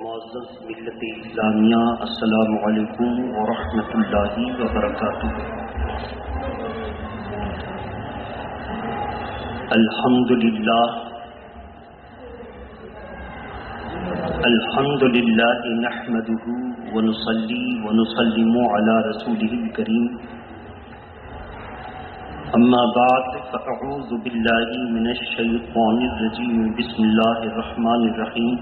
معزز ملت اسلامیہ، السلام علیکم ورحمۃ اللہ وبرکاتہ۔ الحمد للہ نحمده ونصلي ونسلم على رسوله الكريم، اما بعد فاعوذ باللہ من الشیطان الرجیم، بسم اللہ الرحمن الرحیم۔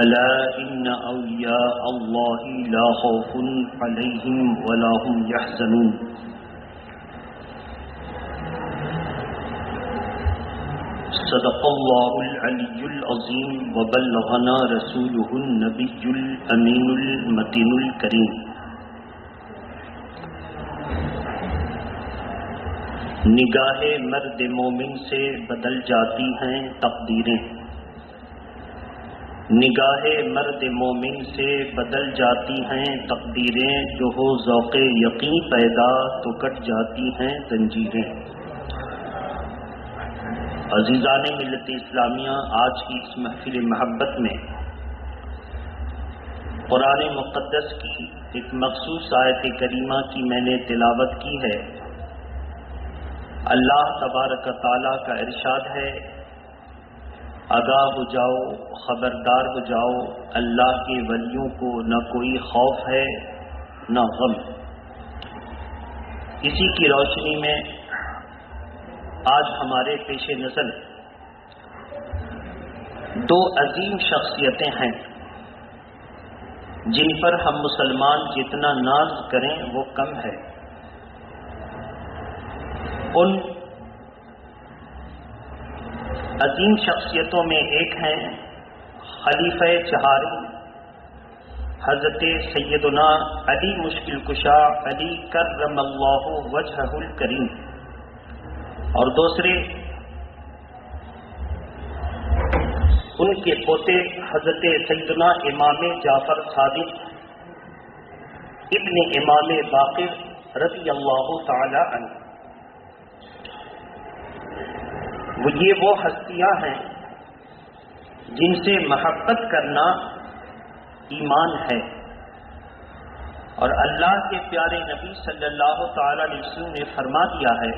الا ان اولیاء اللہ لا خوف علیہم ولا هم يحزنون۔ صدق اللہ العلی العظیم وبلغنا رسولہ النبی الامین المتین الکریم۔ نگاہ مرد مومن سے بدل جاتی ہیں تقدیریں، نگاہ مرد مومن سے بدل جاتی ہیں تقدیریں، جو ہو ذوق یقین پیدا تو کٹ جاتی ہیں زنجیریں۔ عزیزان ملت اسلامیہ، آج کی اس محفل محبت میں قرآن مقدس کی ایک مخصوص آیت کریمہ کی میں نے تلاوت کی ہے۔ اللہ تبارک و تعالیٰ کا ارشاد ہے، آگاہ ہو جاؤ، خبردار ہو جاؤ، اللہ کے ولیوں کو نہ کوئی خوف ہے نہ غم۔ اسی کی روشنی میں آج ہمارے پیش نظر دو عظیم شخصیتیں ہیں جن پر ہم مسلمان جتنا ناز کریں وہ کم ہے۔ ان عظیم شخصیتوں میں ایک ہیں خلیفہ چہارم حضرت سیدنا علی مشکل کشا علی کرم اللہ وجہہ الکریم، اور دوسرے ان کے پوتے حضرت سیدنا امام جعفر صادق ابن امام باقر رضی اللہ تعالی عنہ۔ یہ وہ ہستیاں ہیں جن سے محبت کرنا ایمان ہے، اور اللہ کے پیارے نبی صلی اللہ تعالی علیہ وسلم نے فرما دیا ہے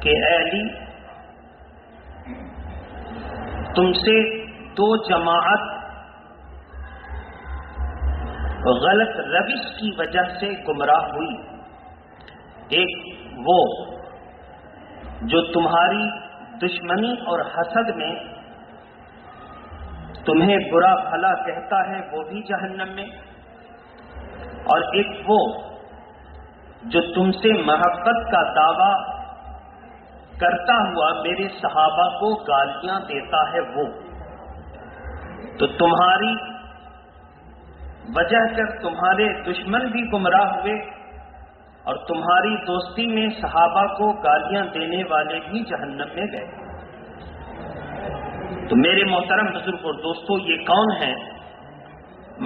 کہ اے علی، تم سے دو جماعت غلط روش کی وجہ سے گمراہ ہوئی۔ ایک وہ جو تمہاری دشمنی اور حسد میں تمہیں برا بھلا کہتا ہے، وہ بھی جہنم میں، اور ایک وہ جو تم سے محبت کا دعویٰ کرتا ہوا میرے صحابہ کو گالیاں دیتا ہے وہ۔ تو تمہاری وجہ کر تمہارے دشمن بھی گمراہ ہوئے، اور تمہاری دوستی میں صحابہ کو گالیاں دینے والے بھی جہنم میں گئے۔ تو میرے محترم بزرگ اور دوستو، یہ کون ہیں؟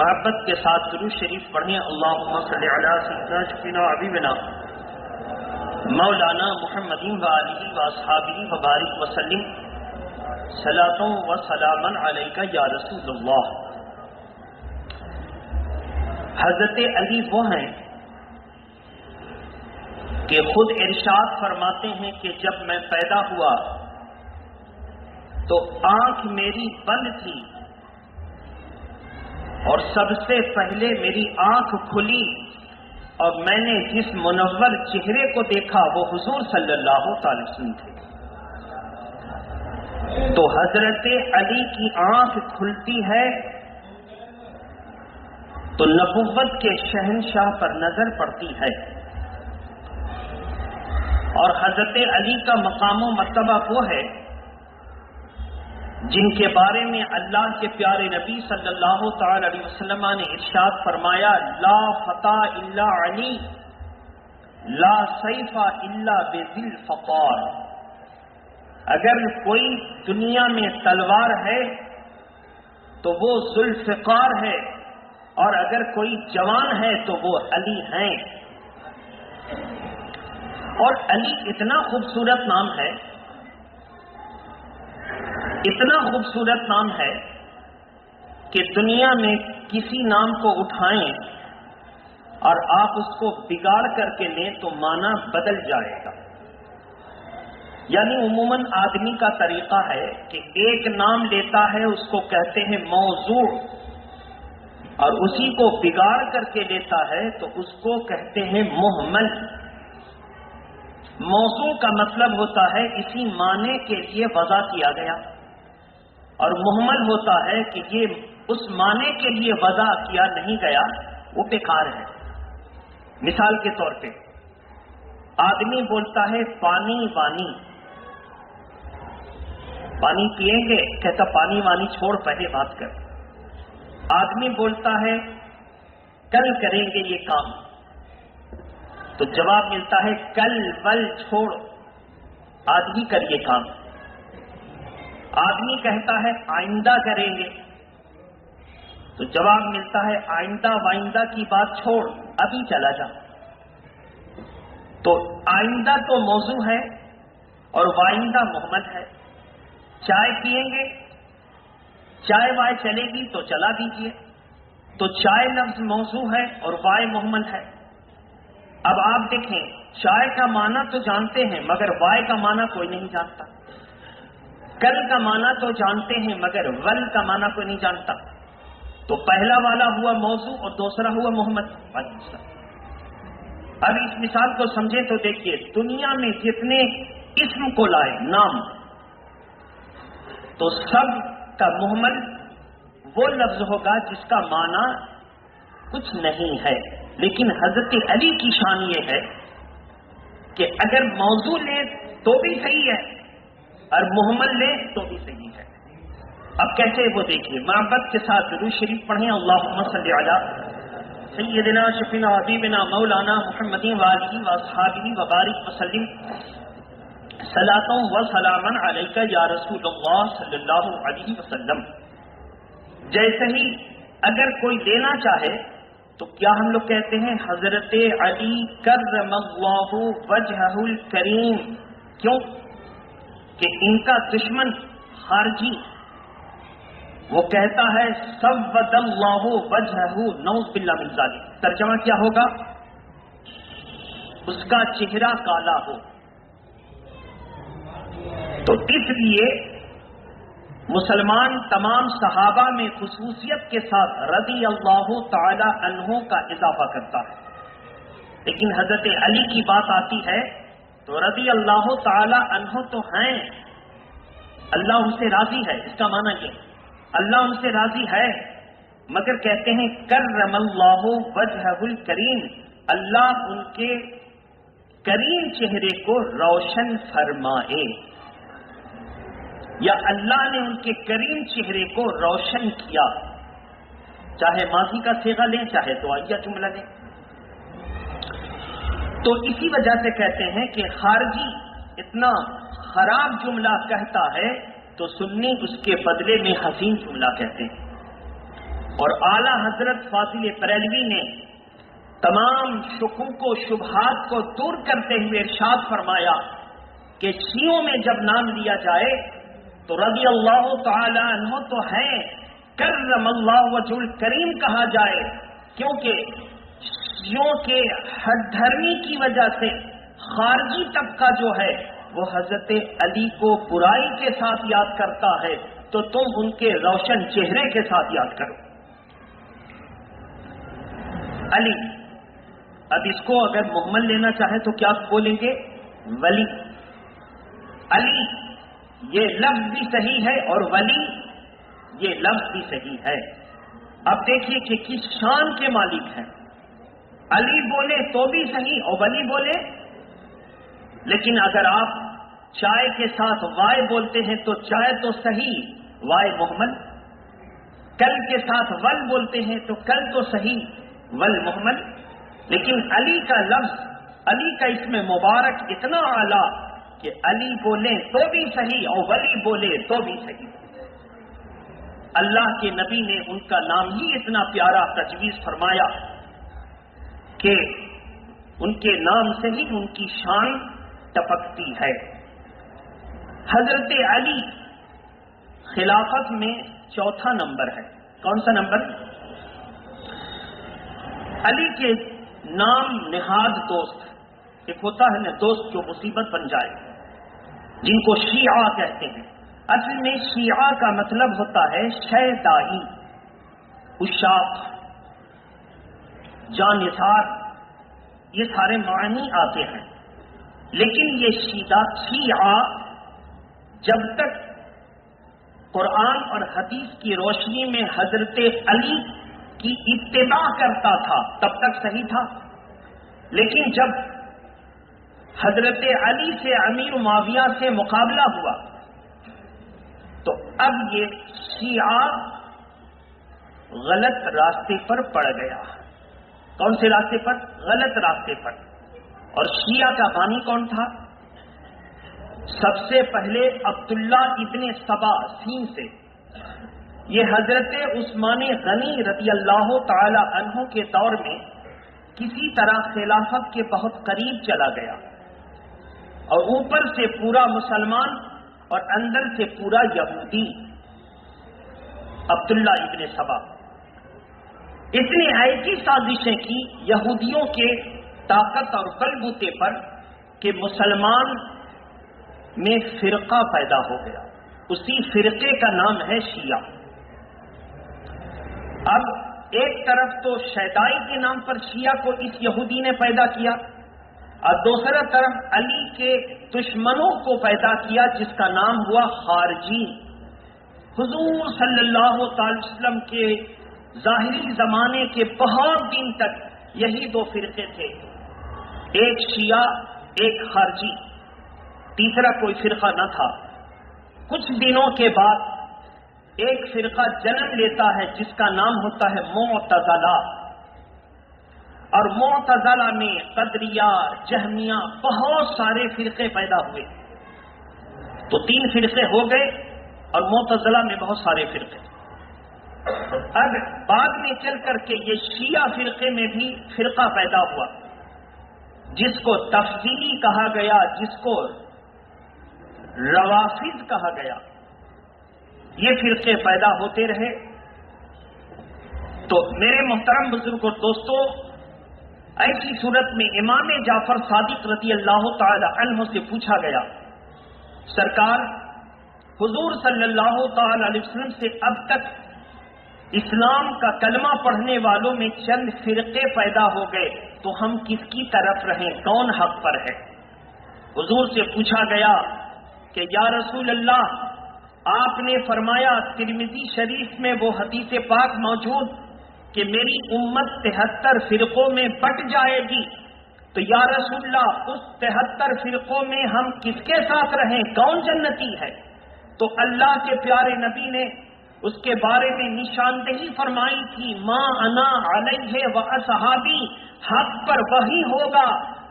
محبت کے ساتھ درود شریف پڑھیں۔ اللہم صلی علی سیدنا شفینا حبیبنا مولانا محمد وآلہ واصحابہ وبارک وسلم، صلاۃ و سلاما علیک یا رسول اللہ۔ حضرت علی وہ ہیں کہ خود ارشاد فرماتے ہیں کہ جب میں پیدا ہوا تو آنکھ میری بند تھی، اور سب سے پہلے میری آنکھ کھلی اور میں نے جس منور چہرے کو دیکھا وہ حضور صلی اللہ تعالی وسلم تھے۔ تو حضرت علی کی آنکھ کھلتی ہے تو نبوت کے شہنشاہ پر نظر پڑتی ہے، اور حضرت علی کا مقام و مرتبہ وہ ہے جن کے بارے میں اللہ کے پیارے نبی صلی اللہ تعالی علیہ وسلم نے ارشاد فرمایا، لا فتح الا علی، لا سیف الا بذی الفقار۔ اگر کوئی دنیا میں تلوار ہے تو وہ ذوالفقار ہے، اور اگر کوئی جوان ہے تو وہ علی ہیں۔ اور علی اتنا خوبصورت نام ہے اتنا خوبصورت نام ہے کہ دنیا میں کسی نام کو اٹھائیں اور آپ اس کو بگاڑ کر کے لیں تو معنی بدل جائے گا. یعنی عموماً آدمی کا طریقہ ہے کہ ایک نام لیتا ہے اس کو کہتے ہیں موضوع، اور اسی کو بگاڑ کر کے لیتا ہے تو اس کو کہتے ہیں مہمل. موضوع کا مطلب ہوتا ہے اسی معنی کے لیے وضع کیا گیا، اور مہمل ہوتا ہے کہ یہ اس معنی کے لیے وضع کیا نہیں گیا، وہ بیکار ہے. مثال کے طور پہ آدمی بولتا ہے پانی وانی، پانی پیئیں گے؟ کہتا پانی وانی چھوڑ، پہلے بات کر. آدمی بولتا ہے کل کریں گے یہ کام، تو جواب ملتا ہے کل ول چھوڑ، آج ہی کر یہ کام. آدمی کہتا ہے آئندہ کریں گے، تو جواب ملتا ہے آئندہ وائندہ کی بات چھوڑ، ابھی چلا جا. تو آئندہ تو موضوع ہے اور وائندہ محمل ہے. چائے پیئیں گے، چائے وائے چلے گی تو چلا دیجئے، تو چائے لفظ موضوع ہے اور وائے محمل ہے. اب آپ دیکھیں، چائے کا معنی تو جانتے ہیں مگر وائے کا معنی کوئی نہیں جانتا. کل کا معنی تو جانتے ہیں مگر ول کا معنی کوئی نہیں جانتا. تو پہلا والا ہوا موضوع اور دوسرا ہوا محمد. اب اس مثال کو سمجھے تو دیکھیے، دنیا میں جتنے اسم کو لائے نام، تو سب کا محمل وہ لفظ ہوگا جس کا معنی کچھ نہیں ہے. لیکن حضرت علی کی شان یہ ہے کہ اگر موضوع لے تو بھی صحیح ہے اور محمل لے تو بھی صحیح ہے. اب کیسے وہ دیکھیے، محبت کے ساتھ درود شریف پڑھیں. اللہم صلی علی سیدنا شفینا حبیبنا مولانا محمد وآلہ واصحابہ وبارک وسلم صلاۃ و سلاما علیک یا رسول اللہ صلی اللہ علیہ وسلم. جیسے ہی اگر کوئی لینا چاہے تو کیا ہم لوگ کہتے ہیں حضرت علی کرم اللہ وجہہ الکریم. کیوں کہ ان کا دشمن خارجی وہ کہتا ہے سود اللہ وجہہ نعوذ باللہ من ذالک. ترجمہ کیا ہوگا؟ اس کا چہرہ کالا ہو. تو اس لیے مسلمان تمام صحابہ میں خصوصیت کے ساتھ رضی اللہ تعالی عنہ کا اضافہ کرتا ہے. لیکن حضرت علی کی بات آتی ہے تو رضی اللہ تعالی عنہ تو ہیں، اللہ ان سے راضی ہے. اس کا معنی یہ اللہ ان سے راضی ہے، مگر کہتے ہیں کرم اللہ وجہہ الکریم، اللہ ان کے کریم چہرے کو روشن فرمائے، یا اللہ نے ان کے کریم چہرے کو روشن کیا. چاہے ماضی کا صیغہ لیں چاہے دعائیہ جملہ لیں. تو اسی وجہ سے کہتے ہیں کہ خارجی اتنا خراب جملہ کہتا ہے تو سنی اس کے بدلے میں حسین جملہ کہتے ہیں. اور اعلی حضرت فاضل بریلوی نے تمام شکوک و شبہات کو دور کرتے ہوئے ارشاد فرمایا کہ شیعوں میں جب نام لیا جائے تو رضی اللہ تعالی عنہ تو ہیں، کرم اللہ وجہ الکریم کہا جائے، کیونکہ شیعوں کے ہر دھرمی کی وجہ سے خارجی طبقہ جو ہے وہ حضرت علی کو برائی کے ساتھ یاد کرتا ہے، تو تم ان کے روشن چہرے کے ساتھ یاد کرو. علی. اب اس کو اگر محمل لینا چاہے تو کیا بولیں گے؟ ولی. علی یہ لفظ بھی صحیح ہے اور ولی یہ لفظ بھی صحیح ہے. اب دیکھیے کہ کس شان کے مالک ہیں. علی بولے تو بھی صحیح اور ولی بولے. لیکن اگر آپ چائے کے ساتھ وائے بولتے ہیں تو چائے تو صحیح وائے محمل، کل کے ساتھ ول بولتے ہیں تو کل تو صحیح ول محمل. لیکن علی کا لفظ، علی کا اسم مبارک اتنا اعلیٰ کہ علی بولے تو بھی صحیح اور ولی بولے تو بھی صحیح. اللہ کے نبی نے ان کا نام ہی اتنا پیارا تجویز فرمایا کہ ان کے نام سے ہی ان کی شان ٹپکتی ہے. حضرت علی خلافت میں چوتھا نمبر ہے. کون سا نمبر؟ علی کے نام نہاد دوست، ایک ہوتا ہے نا دوست جو مصیبت بن جائے، جن کو شیعہ کہتے ہیں. اصل میں شیعہ کا مطلب ہوتا ہے شیدائی، اشاق، جانثار، یہ سارے معنی آتے ہیں. لیکن یہ شیعہ جب تک قرآن اور حدیث کی روشنی میں حضرت علی کی اتباع کرتا تھا تب تک صحیح تھا. لیکن جب حضرت علی سے امیر معاویہ سے مقابلہ ہوا تو اب یہ شیعہ غلط راستے پر پڑ گیا. کون سے راستے پر؟ غلط راستے پر. اور شیعہ کا بانی کون تھا؟ سب سے پہلے عبداللہ ابن سبا سین سے. یہ حضرت عثمان غنی رضی اللہ تعالی عنہ کے دور میں کسی طرح خلافت کے بہت قریب چلا گیا اور اوپر سے پورا مسلمان اور اندر سے پورا یہودی. عبداللہ ابن سبا اس نے ایسی سازشیں کی یہودیوں کے طاقت اور بلبوتے پر کہ مسلمان میں فرقہ پیدا ہو گیا. اسی فرقے کا نام ہے شیعہ. اب ایک طرف تو شیدائی کے نام پر شیعہ کو اس یہودی نے پیدا کیا اور دوسرا طرف علی کے دشمنوں کو پیدا کیا جس کا نام ہوا خارجی. حضور صلی اللہ تعالی وسلم کے ظاہری زمانے کے بہت دن تک یہی دو فرقے تھے، ایک شیعہ ایک خارجی، تیسرا کوئی فرقہ نہ تھا. کچھ دنوں کے بعد ایک فرقہ جنم لیتا ہے جس کا نام ہوتا ہے معتزلہ. اور معتزلہ میں قدریہ، جہمیہ، بہت سارے فرقے پیدا ہوئے. تو 3 فرقے ہو گئے اور معتزلہ میں بہت سارے فرقے. اب بعد میں چل کر کے یہ شیعہ فرقے میں بھی فرقہ پیدا ہوا جس کو تفضیلی کہا گیا، جس کو روافض کہا گیا. یہ فرقے پیدا ہوتے رہے. تو میرے محترم بزرگ اور دوستو، ایسی صورت میں امام جعفر صادق رضی اللہ تعالی عنہ سے پوچھا گیا، سرکار حضور صلی اللہ تعالی علیہ وسلم سے اب تک اسلام کا کلمہ پڑھنے والوں میں چند فرقے پیدا ہو گئے، تو ہم کس کی طرف رہیں، کون حق پر ہے؟ حضور سے پوچھا گیا کہ یا رسول اللہ، آپ نے فرمایا ترمذی شریف میں وہ حدیث پاک موجود کہ میری امت 73 فرقوں میں بٹ جائے گی، تو یا رسول اللہ اس 73 فرقوں میں ہم کس کے ساتھ رہیں، کون جنتی ہے؟ تو اللہ کے پیارے نبی نے اس کے بارے میں نشاندہی فرمائی تھی، ما انا علیہ و اصحابی، حق پر وہی ہوگا.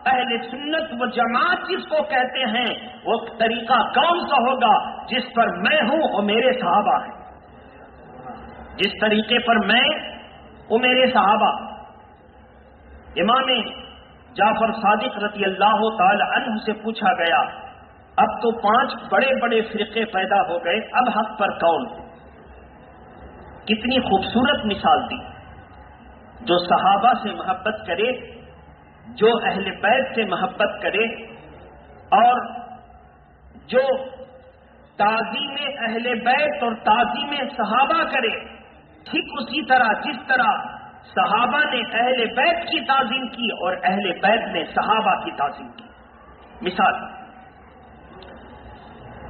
اہل سنت و جماعت جس کو کہتے ہیں وہ طریقہ کون سا ہوگا؟ جس پر میں ہوں وہ میرے صحابہ ہیں، جس طریقے پر میں وہ میرے صحابہ. امام جعفر صادق رضی اللہ تعالی عنہ سے پوچھا گیا، اب تو 5 بڑے بڑے فرقے پیدا ہو گئے، اب حق پر کون؟ کتنی خوبصورت مثال دی. جو صحابہ سے محبت کرے، جو اہل بیت سے محبت کرے، اور جو تعظیم اہل بیت اور تعظیم صحابہ کرے، ٹھیک اسی طرح جس طرح صحابہ نے اہل بیت کی تعظیم کی اور اہل بیت نے صحابہ کی تعظیم کی. مثال،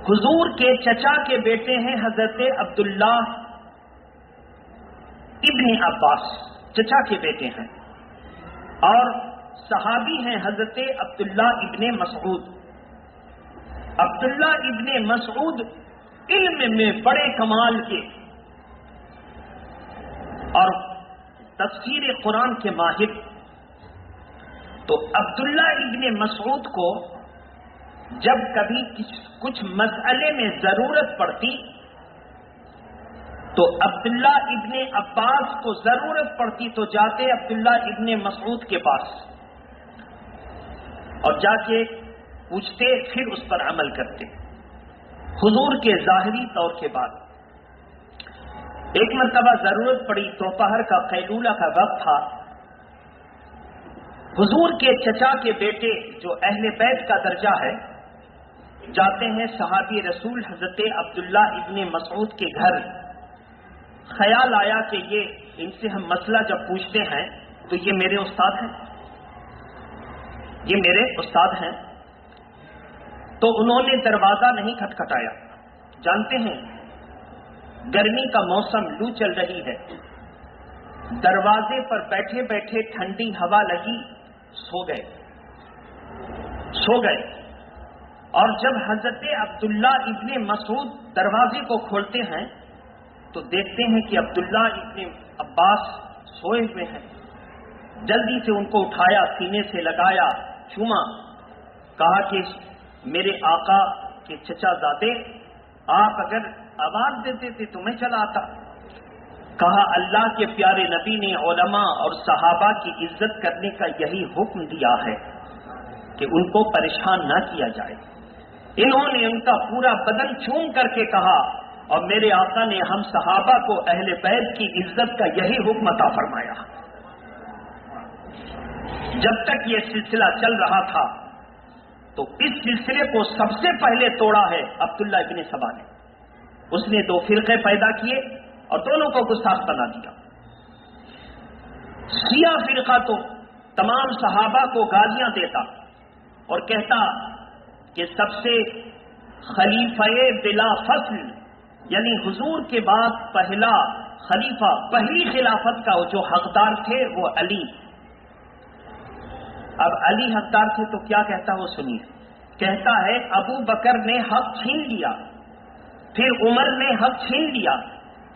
حضور کے چچا کے بیٹے ہیں حضرت عبداللہ ابن عباس، چچا کے بیٹے ہیں، اور صحابی ہیں حضرت عبداللہ ابن مسعود. عبداللہ ابن مسعود علم میں بڑے کمال کے اور تفسیر قرآن کے ماہر. تو عبداللہ ابن مسعود کو جب کبھی کچھ مسئلے میں ضرورت پڑتی تو عبداللہ ابن عباس کو ضرورت پڑتی تو جاتے عبداللہ ابن مسعود کے پاس اور جا کے پوچھتے، پھر اس پر عمل کرتے. حضور کے ظاہری طور کے بعد ایک مرتبہ ضرورت پڑی، دوپہر کا قیلولہ کا وقت تھا، حضور کے چچا کے بیٹے جو اہل بیت کا درجہ ہے جاتے ہیں صحابی رسول حضرت عبداللہ ابن مسعود کے گھر۔ خیال آیا کہ یہ ان سے ہم مسئلہ جب پوچھتے ہیں تو یہ میرے استاد ہیں، یہ میرے استاد ہیں، تو انہوں نے دروازہ نہیں کھٹکھٹایا۔ جانتے ہیں گرمی کا موسم، لو چل رہی ہے، دروازے پر بیٹھے بیٹھے ٹھنڈی ہوا لگی، سو گئے۔ اور جب حضرت عبداللہ ابن مسعود دروازے کو کھولتے ہیں تو دیکھتے ہیں کہ عبداللہ ابن عباس سوئے ہوئے ہیں۔ جلدی سے ان کو اٹھایا، سینے سے لگایا، چوما، کہا کہ میرے آقا کے چچا زادے، آپ اگر آواز دیتے تھے تو میں چلا آتا۔ کہا اللہ کے پیارے نبی نے علماء اور صحابہ کی عزت کرنے کا یہی حکم دیا ہے کہ ان کو پریشان نہ کیا جائے۔ انہوں نے ان کا پورا بدن چوم کر کے کہا، اور میرے آقا نے ہم صحابہ کو اہل بیت کی عزت کا یہی حکم عطا فرمایا۔ جب تک یہ سلسلہ چل رہا تھا تو اس سلسلے کو سب سے پہلے توڑا ہے عبداللہ ابن سبا نے۔ اس نے دو فرقے پیدا کیے اور دونوں کو گستاخ بنا دیا۔ شیعہ فرقہ تو تمام صحابہ کو گالیاں دیتا اور کہتا کہ سب سے خلیفہ بلا فصل، یعنی حضور کے بعد پہلا خلیفہ، پہلی خلافت کا جو حقدار تھے وہ علی۔ اب علی حقدار تھے تو کیا کہتا وہ سنیے۔ کہتا ہے ابو بکر نے حق چھین لیا، پھر عمر نے حق چھین لیا،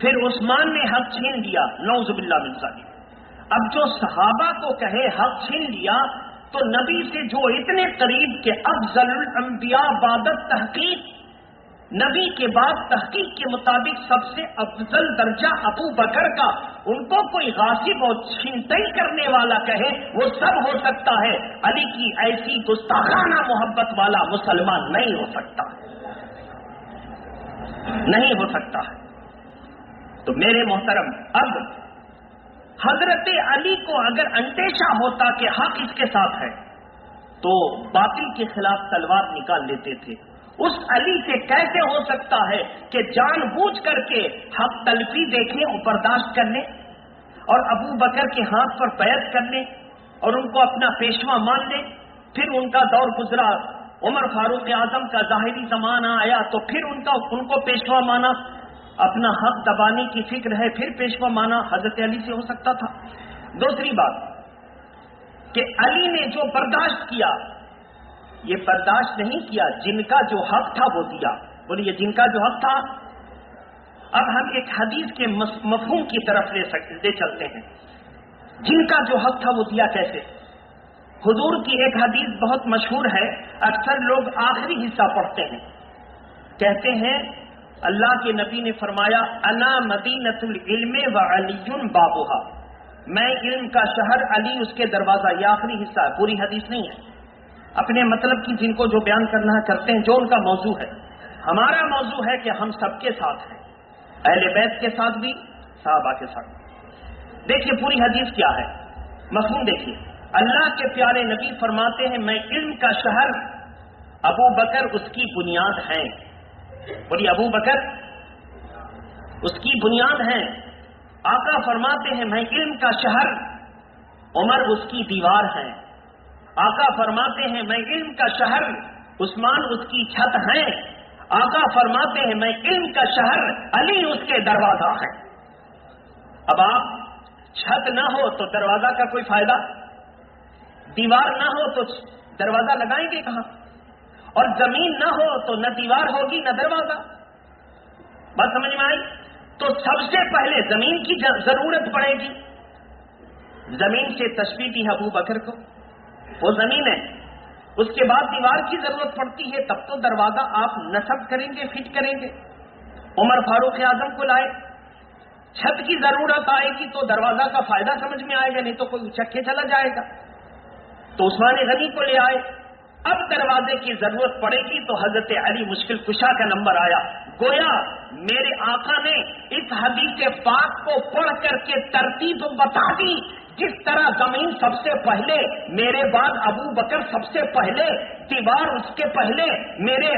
پھر عثمان نے حق چھین لیا، نعوذ باللہ من ذالک۔ اب جو صحابہ کو کہے حق چھین لیا تو نبی سے جو اتنے قریب کہ افضل الانبیاء بعد تحقیق، نبی کے بعد تحقیق کے مطابق سب سے افضل درجہ ابو بکر کا، ان کو کوئی غاصب اور چھینتائی کرنے والا کہے وہ سب ہو سکتا ہے، علی کی ایسی گستاخانہ محبت والا مسلمان نہیں ہو سکتا، نہیں ہو سکتا ہے۔ تو میرے محترم، اب حضرت علی کو اگر اندیشہ ہوتا کہ حق اس کے ساتھ ہے تو باطل کے خلاف تلوار نکال لیتے تھے۔ اس علی سے کیسے ہو سکتا ہے کہ جان بوجھ کر کے حق تلفی دیکھیں اور برداشت کر لیں اور ابو بکر کے ہاتھ پر بیعت کر لیں اور ان کو اپنا پیشوا مان لیں؟ پھر ان کا دور گزرا، عمر فاروق اعظم کا ظاہری زمانہ آیا تو پھر ان کو پیشوا مانا، اپنا حق دبانے کی فکر ہے پھر پیشوا مانا، حضرت علی سے ہو سکتا تھا؟ دوسری بات کہ علی نے جو برداشت کیا، یہ برداشت نہیں کیا، جن کا جو حق تھا وہ دیا۔ بولیے جن کا جو حق تھا۔ اب ہم ایک حدیث کے مفہوم کی طرف لے چلتے ہیں۔ جن کا جو حق تھا وہ دیا کیسے؟ حضور کی ایک حدیث بہت مشہور ہے، اکثر لوگ آخری حصہ پڑھتے ہیں، کہتے ہیں اللہ کے نبی نے فرمایا انا مدینۃ العلم وعلی بابھا، میں علم کا شہر، علی اس کے دروازہ۔ یہ آخری حصہ ہے، پوری حدیث نہیں ہے۔ اپنے مطلب کی جن کو جو بیان کرنا ہے کرتے ہیں، جو ان کا موضوع ہے۔ ہمارا موضوع ہے کہ ہم سب کے ساتھ ہیں، اہل بیت کے ساتھ بھی، صحابہ کے ساتھ بھی۔ دیکھیے پوری حدیث کیا ہے، مفہوم دیکھیے۔ اللہ کے پیارے نبی فرماتے ہیں میں علم کا شہر، ابو بکر اس کی بنیاد ہیں۔ بولیے ابو بکر اس کی بنیاد ہیں۔ آقا فرماتے ہیں میں علم کا شہر، عمر اس کی دیوار ہیں۔ آقا فرماتے ہیں میں علم کا شہر، عثمان اس کی چھت ہیں۔ آقا فرماتے ہیں میں علم کا شہر، علی اس کے دروازہ ہیں۔ اب آپ چھت نہ ہو تو دروازہ کا کوئی فائدہ، دیوار نہ ہو تو دروازہ لگائیں گے کہاں، اور زمین نہ ہو تو نہ دیوار ہوگی نہ دروازہ۔ بات سمجھ میں آئی؟ تو سب سے پہلے زمین کی ضرورت پڑے گی۔ زمین سے تشبیہ دی ابو بکر کو، وہ زمین ہے۔ اس کے بعد دیوار کی ضرورت پڑتی ہے، تب تو دروازہ آپ نصب کریں گے، فٹ کریں گے۔ عمر فاروق اعظم کو لائے، چھت کی ضرورت آئے گی تو دروازہ کا فائدہ سمجھ میں آئے گا، نہیں تو کوئی اچک کے چلا جائے گا۔ تو عثمان غنی کو لے آئے، اب دروازے کی ضرورت پڑے گی تو حضرت علی مشکل کشا کا نمبر آیا، گویا میرے آقا نے اس حدیث پاک کو پڑھ کر کے ترتیب بتا دی، جس طرح زمین سب سے پہلے، میرے بعد ابو بکر سب سے پہلے، دیوار اس کے پہلے، میرے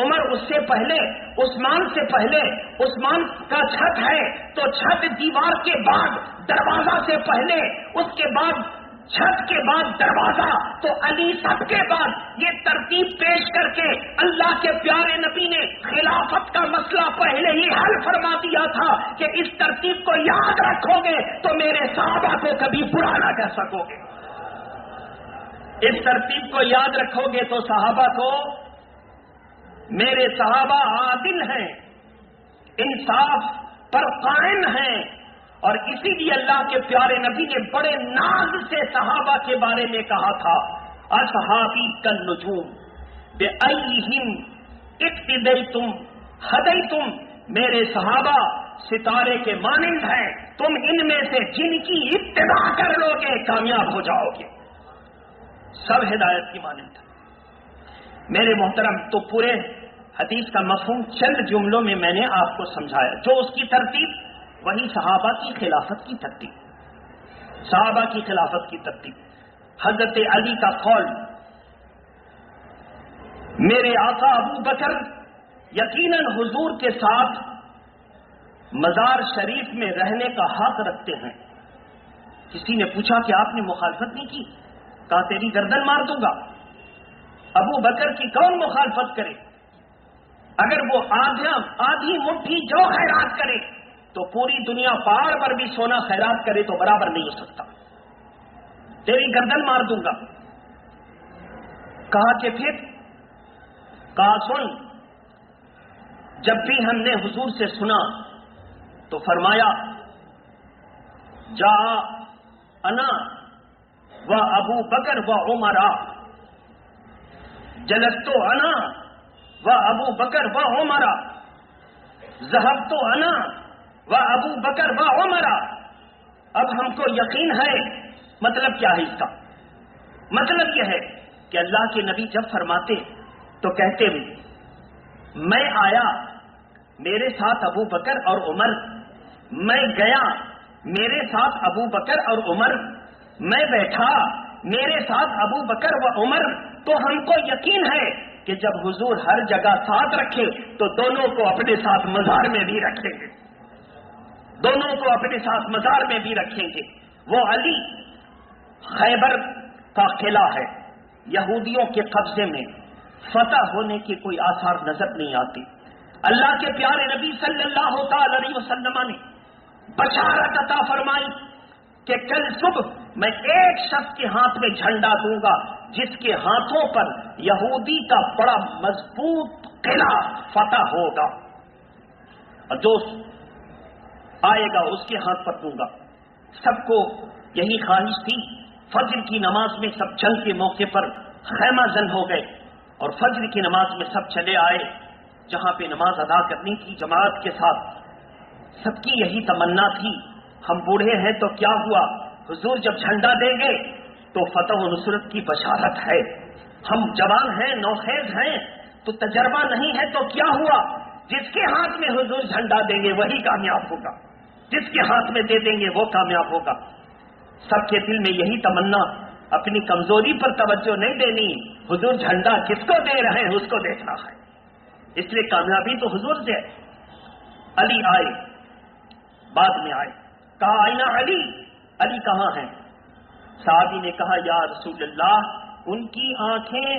عمر اس سے پہلے، عثمان سے پہلے، عثمان کا چھت ہے تو چھت دیوار کے بعد، دروازہ سے پہلے، اس کے بعد چھت کے بعد دروازہ، تو علی سب کے بعد، یہ ترتیب پیش کر کے اللہ کے پیارے نبی نے خلافت کا مسئلہ پہلے ہی حل فرما دیا تھا کہ اس ترتیب کو یاد رکھو گے تو میرے صحابہ کو کبھی برا نہ کہہ سکو گے، اس ترتیب کو یاد رکھو گے تو صحابہ کو، میرے صحابہ عادل ہیں، انصاف پر قائم ہیں، اور اسی لیے اللہ کے پیارے نبی نے بڑے ناز سے صحابہ کے بارے میں کہا تھا، اصحابی کالنجوم بأیہم اقتدیتم ہدیتم، میرے صحابہ ستارے کے مانند ہیں، تم ان میں سے جن کی اتباع کر لو گے کامیاب ہو جاؤ گے، سب ہدایت کی مانند ہیں۔ میرے محترم، تو پورے حدیث کا مفہوم چند جملوں میں میں نے آپ کو سمجھایا، جو اس کی ترتیب وہی صحابہ کی خلافت کی ترتیب، صحابہ کی خلافت کی ترتیب۔ حضرت علی کا قول، میرے آقا ابو بکر یقیناً حضور کے ساتھ مزار شریف میں رہنے کا حق رکھتے ہیں۔ کسی نے پوچھا کہ آپ نے مخالفت نہیں کی؟ کہا تیری گردن مار دوں گا۔ ابو بکر کی کون مخالفت کرے؟ اگر وہ آدھی مٹھی جو خیرات کرے تو پوری دنیا پہاڑ پر بھی سونا خیرات کرے تو برابر نہیں ہو سکتا، تیری گردن مار دوں گا۔ کہا کہ پھر؟ کہا سن، جب بھی ہم نے حضور سے سنا تو فرمایا جا انا و ابو بکر و عمرا، جلستو انا و ابو بکر و عمرا، ذهبتو انا و ابو بکر و عمرا۔ اب ہم کو یقین ہے، مطلب کیا ہے اس کا؟ مطلب یہ ہے کہ اللہ کے نبی جب فرماتے تو کہتے میں آیا میرے ساتھ ابو بکر اور عمر، میں گیا میرے ساتھ ابو بکر اور عمر، میں بیٹھا میرے ساتھ ابو بکر و عمر، تو ہم کو یقین ہے کہ جب حضور ہر جگہ ساتھ رکھے تو دونوں کو اپنے ساتھ مزار میں بھی رکھیں گے، دونوں کو اپنے ساتھ مزار میں بھی رکھیں گے۔ وہ علی خیبر کا قلعہ ہے، یہودیوں کے قبضے میں، فتح ہونے کے کوئی آثار نظر نہیں آتے۔ اللہ کے پیارے نبی صلی اللہ تعالی علیہ وسلم نے بشارت عطا فرمائی کہ کل صبح میں ایک شخص کے ہاتھ میں جھنڈا دوں گا جس کے ہاتھوں پر یہودی کا بڑا مضبوط قلعہ فتح ہوگا، اور جو آئے گا اس کے ہاتھ پر دوں گا۔ سب کو یہی خواہش تھی۔ فجر کی نماز میں سب جنگ کے موقع پر خیمہ زن ہو گئے، اور فجر کی نماز میں سب چلے آئے جہاں پہ نماز ادا کرنی تھی جماعت کے ساتھ۔ سب کی یہی تمنا تھی، ہم بوڑھے ہیں تو کیا ہوا، حضور جب جھنڈا دیں گے تو فتح و نصرت کی بشارت ہے، ہم جوان ہیں، نوخیز ہیں تو تجربہ نہیں ہے تو کیا ہوا، جس کے ہاتھ میں حضور جھنڈا دیں گے وہی کامیاب ہوگا، جس کے ہاتھ میں دے دیں گے وہ کامیاب ہوگا۔ سب کے دل میں یہی تمنا، اپنی کمزوری پر توجہ نہیں دینی، حضور جھنڈا کس کو دے رہے ہیں اس کو دیکھنا ہے، اس لیے کامیابی تو حضور سے ہے۔ علی آئے، بعد میں آئے، کہا آئینہ علی، علی کہاں ہیں؟ صحابی نے کہا یا رسول اللہ ان کی آنکھیں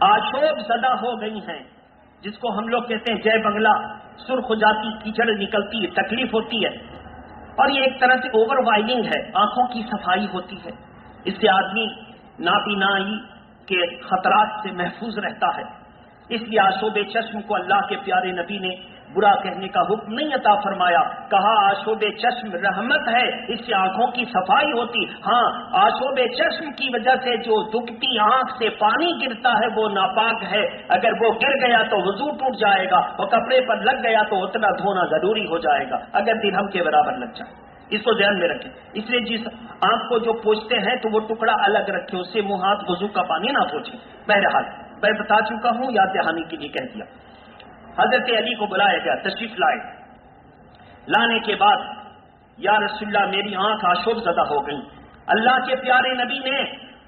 آشوب زدہ ہو گئی ہیں، جس کو ہم لوگ کہتے ہیں جے بنگلہ، سرخ ہو جاتی، کیچڑ نکلتی ہے، تکلیف ہوتی ہے، اور یہ ایک طرح سے اوور وائلنگ ہے، آنکھوں کی صفائی ہوتی ہے، اس سے آدمی نابینائی کے خطرات سے محفوظ رہتا ہے۔ اس لیے آشوب چشم کو اللہ کے پیارے نبی نے برا کہنے کا حکم نہیں عطا فرمایا، کہا آشوب چشم رحمت ہے، اس سے آنکھوں کی صفائی ہوتی۔ ہاں، آشوب چشم کی وجہ سے جو دکھتی آنکھ سے پانی گرتا ہے وہ ناپاک ہے، اگر وہ گر گیا تو وضو ٹوٹ جائے گا، اور کپڑے پر لگ گیا تو اتنا دھونا ضروری ہو جائے گا اگر درہم کے برابر لگ جائے، اس کو ذہن میں رکھیں۔ اس لیے جس آنکھ کو جو پوچھتے ہیں تو وہ ٹکڑا الگ رکھیں، اس سے منہ ہاتھ وضو کا پانی نہ پوچھیں۔ بہرحال میں بتا چکا ہوں، یاد دہانی کے لیے کہہ دیا۔ حضرت علی کو بلایا گیا، تشریف لائے، لانے کے بعد یا رسول اللہ میری آنکھ آشوب زدہ ہو گئی. اللہ کے پیارے نبی نے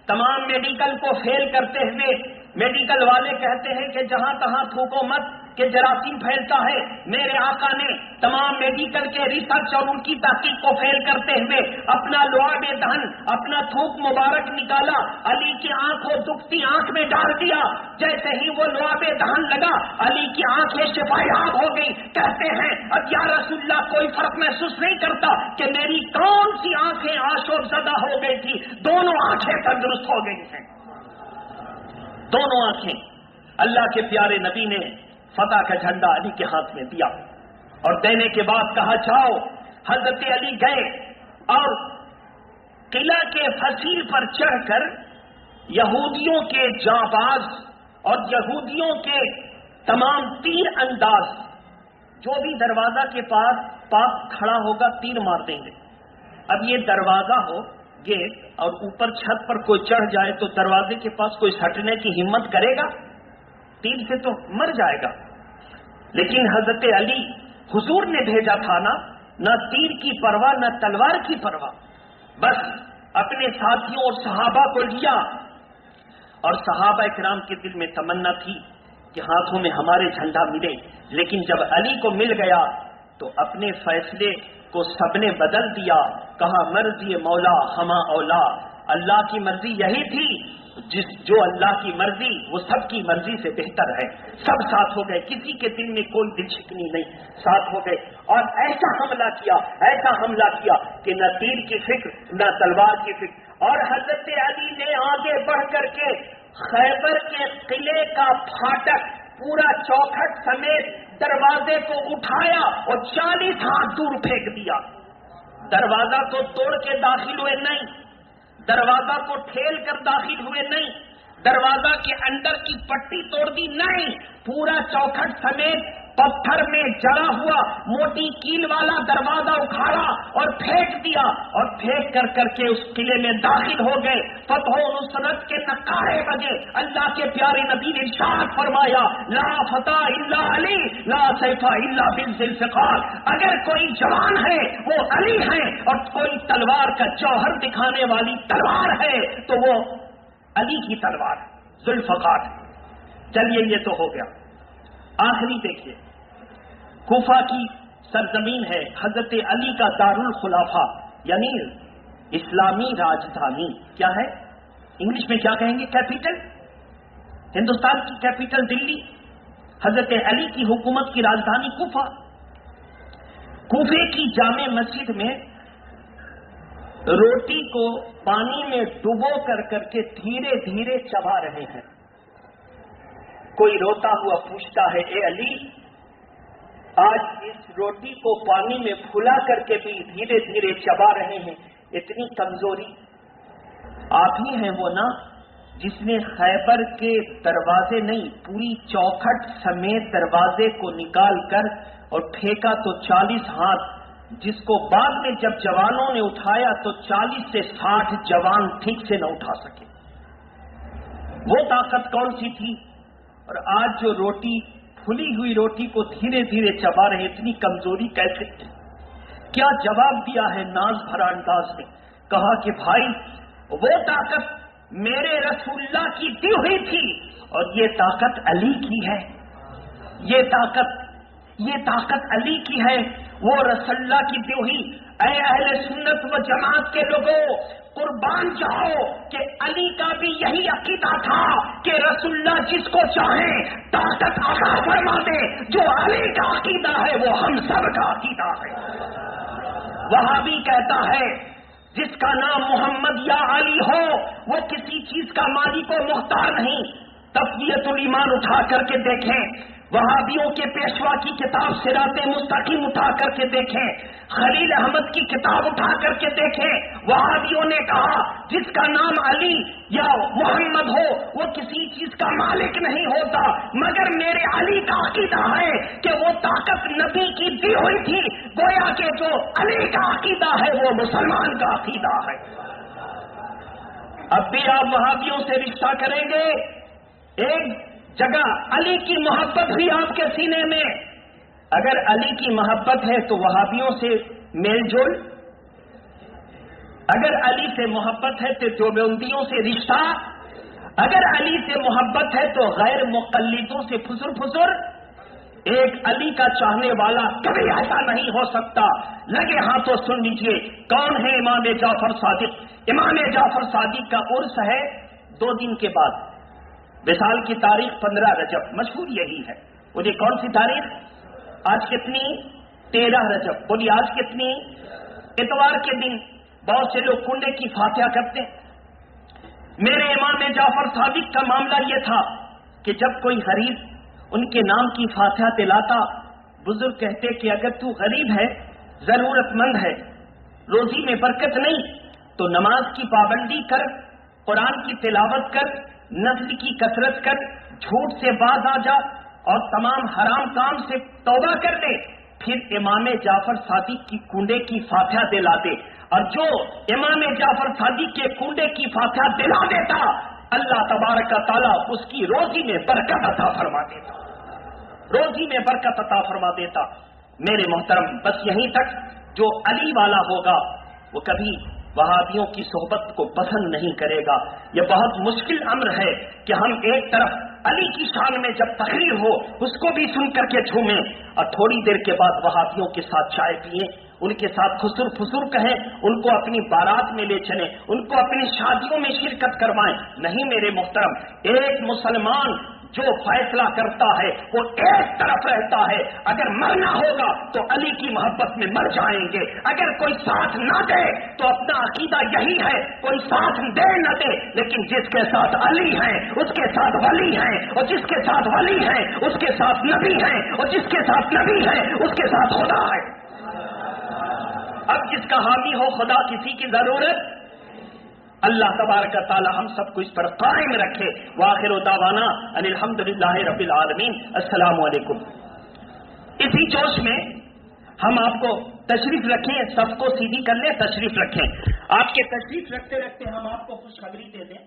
تمام میڈیکل کو فیل کرتے ہوئے، میڈیکل والے کہتے ہیں کہ جہاں تہاں تھوکو مت کہ جراثیم پھیلتا ہے، میرے آقا نے تمام میڈیکل کے ریسرچ اور ان کی تحقیق کو فیل کرتے ہوئے اپنا لعاب دہن، اپنا تھوک مبارک نکالا، علی کی آنکھوں دکھتی آنکھ میں ڈال دیا. جیسے ہی وہ لعاب دہن لگا علی کی آنکھیں شفایاب ہو گئی. کہتے ہیں اب یا رسول اللہ کوئی فرق محسوس نہیں کرتا کہ میری کون سی آنکھیں آشوب زدہ ہو گئی تھی، دونوں آنکھیں تندرست ہو گئی ہیں، دونوں آنکھیں. اللہ کے پیارے نبی نے فتح کا جھنڈا علی کے ہاتھ میں دیا اور دینے کے بعد کہا جاؤ. حضرت علی گئے اور قلعہ کے فصیل پر چڑھ کر یہودیوں کے جانباز اور یہودیوں کے تمام تیر انداز جو بھی دروازہ کے پاس کھڑا ہوگا تیر مار دیں گے. اب یہ دروازہ ہو گیٹ اور اوپر چھت پر کوئی چڑھ جائے تو دروازے کے پاس کوئی سٹنے کی ہمت کرے گا؟ تیر سے تو مر جائے گا. لیکن حضرت علی حضور نے بھیجا تھا نہ تیر کی پرواہ نہ تلوار کی پرواہ، بس اپنے ساتھیوں اور صحابہ کو لیا. اور صحابہ کرام کے دل میں تمنا تھی کہ ہاتھوں میں ہمارے جھنڈا ملے، لیکن جب علی کو مل گیا تو اپنے فیصلے کو سب نے بدل دیا. کہا مرضی مولا ہما اولا، اللہ کی مرضی یہی تھی، جو اللہ کی مرضی وہ سب کی مرضی سے بہتر ہے. سب ساتھ ہو گئے، کسی کے دل میں کوئی دل شکنی نہیں، ساتھ ہو گئے اور ایسا حملہ کیا کہ نہ تیر کی فکر نہ تلوار کی فکر. اور حضرت علی نے آگے بڑھ کر کے خیبر کے قلعے کا پھاٹک پورا چوکھٹ سمیت دروازے کو اٹھایا اور 40 ہاتھ دور پھینک دیا. دروازہ کو توڑ کے داخل ہوئے نہیں، دروازہ کو ٹھیل کر داخل ہوئے نہیں، دروازہ کے اندر کی پٹی توڑ دی نہیں، پورا چوکھٹ سمیت پتھر میں جڑا ہوا موٹی کیل والا دروازہ اکھاڑا اور پھینک دیا اور پھینک کر کے اس قلعے میں داخل ہو گئے. فتح و نصرت کے نقارے بجے. اللہ کے پیارے نبی نے ارشاد فرمایا لا فتح الا علی لا سیف الا بالذوالفقار. اگر کوئی جوان ہے وہ علی ہے اور کوئی تلوار کا جوہر دکھانے والی تلوار ہے تو وہ علی کی تلوار ذوالفقار. چلیے یہ تو ہو گیا. آخری دیکھیے، کوفہ کی سرزمین ہے، حضرت علی کا دارالخلافہ یعنی اسلامی راجدھانی. کیا ہے انگلش میں کیا کہیں گے؟ کیپٹل. ہندوستان کی کیپٹل دلی، حضرت علی کی حکومت کی راجدھانی کوفہ. کوفے کی جامع مسجد میں روٹی کو پانی میں ڈبو کر کے دھیرے دھیرے چبا رہے ہیں. کوئی روتا ہوا پوچھتا ہے اے علی، آج اس روٹی کو پانی میں پھلا کر کے بھی دھیرے دھیرے چبا رہے ہیں، اتنی کمزوری؟ آپ ہی ہیں وہ نا جس نے خیبر کے دروازے نہیں پوری چوکھٹ سمیت دروازے کو نکال کر اور پھینکا تو 40 ہاتھ، جس کو بعد میں جب جوانوں نے اٹھایا تو 40 سے 60 جوان ٹھیک سے نہ اٹھا سکے. وہ طاقت کون سی تھی؟ اور آج جو روٹی پھلی ہوئی روٹی کو دھیرے دھیرے چبا رہے، اتنی کمزوری کیسے؟ کیا جواب دیا ہے ناز بھرا انداز میں. کہا کہ بھائی وہ طاقت میرے رسول اللہ کی دی ہوئی تھی اور یہ طاقت علی کی ہے، یہ طاقت علی کی ہے، وہ رسول اللہ کی دی ہوئی. اے اہل سنت و جماعت کے لوگوں، قربان جاؤ کہ علی کا بھی یہی عقیدہ تھا کہ رسول اللہ جس کو چاہیں طاقت عطا فرما دے. جو علی کا عقیدہ ہے وہ ہم سب کا عقیدہ ہے. وہابی کہتا ہے جس کا نام محمد یا علی ہو وہ کسی چیز کا مالک و مختار نہیں. تقویت الایمان اٹھا کر کے دیکھیں، وہابیوں کے پیشوا کی کتاب صراط مستقیم اٹھا کر کے دیکھیں، خلیل احمد کی کتاب اٹھا کر کے دیکھیں. وہابیوں نے کہا جس کا نام علی یا محمد ہو وہ کسی چیز کا مالک نہیں ہوتا، مگر میرے علی کا عقیدہ ہے کہ وہ طاقت نبی کی دی ہوئی تھی. گویا کہ جو علی کا عقیدہ ہے وہ مسلمان کا عقیدہ ہے. اب بھی آپ وہابیوں سے رشتہ کریں گے، ایک جگہ علی کی محبت بھی آپ کے سینے میں. اگر علی کی محبت ہے تو وہابیوں سے میل جول، اگر علی سے محبت ہے تو دیوبندیوں سے رشتہ، اگر علی سے محبت ہے تو غیر مقلدوں سے پھسر. ایک علی کا چاہنے والا کبھی ایسا نہیں ہو سکتا. لگے ہاتھوں سن لیجئے کون ہے امام جعفر صادق. امام جعفر صادق کا عرس ہے 2 دن کے بعد. وصال کی تاریخ 15 رجب، مشہور یہی ہے. بولیے کون سی تاریخ؟ آج کتنی؟ 13 رجب. بولیے آج کتنی؟ اتوار کے دن بہت سے لوگ کنڈے کی فاتحہ کرتے ہیں. میرے امام جعفر صادق کا معاملہ یہ تھا کہ جب کوئی غریب ان کے نام کی فاتحہ دلاتا، بزرگ کہتے کہ اگر تو غریب ہے، ضرورت مند ہے، روزی میں برکت نہیں، تو نماز کی پابندی کر، قرآن کی تلاوت کر، نفل کی کثرت کر، جھوٹ سے باز آ جا اور تمام حرام کام سے توبہ کر دے. پھر امام جعفر صادق کی کنڈے کی فاتحہ دلاتے، اور جو امام جعفر صادق کے کنڈے کی فاتحہ دلا دیتا، اللہ تبارک تعالیٰ اس کی روزی میں برکت عطا فرما دیتا. روزی میں برکت عطا فرما دیتا. میرے محترم، بس یہیں تک. جو علی والا ہوگا وہ کبھی وہابیوں کی صحبت کو پسند نہیں کرے گا. یہ بہت مشکل امر ہے کہ ہم ایک طرف علی کی شان میں جب تقریر ہو اس کو بھی سن کر کے جھومیں، اور تھوڑی دیر کے بعد وہابیوں کے ساتھ چائے پیئیں، ان کے ساتھ خسر پھسر کہیں، ان کو اپنی بارات میں لے چلیں، ان کو اپنی شادیوں میں شرکت کروائیں. نہیں میرے محترم، ایک مسلمان جو فیصلہ کرتا ہے وہ ایک طرف رہتا ہے. اگر مرنا ہوگا تو علی کی محبت میں مر جائیں گے. اگر کوئی ساتھ نہ دے تو اپنا عقیدہ یہی ہے، کوئی ساتھ دے نہ دے، لیکن جس کے ساتھ علی ہیں اس کے ساتھ ولی ہیں، اور جس کے ساتھ ولی ہیں اس کے ساتھ نبی ہیں، اور جس کے ساتھ نبی ہیں اس کے ساتھ خدا ہے. اب جس کا حامی ہو خدا، کسی کی ضرورت. اللہ تبارک تعالی ہم سب کو اس پر قائم رکھے. وآخر دعوانا ان الحمدللہ رب العالمین. السلام علیکم. اسی جوش میں ہم آپ کو تشریف رکھیں، سب کو سیدھی کر لیں، تشریف رکھیں. آپ کے تشریف رکھتے رکھتے ہم آپ کو خوشخبری دے دیں.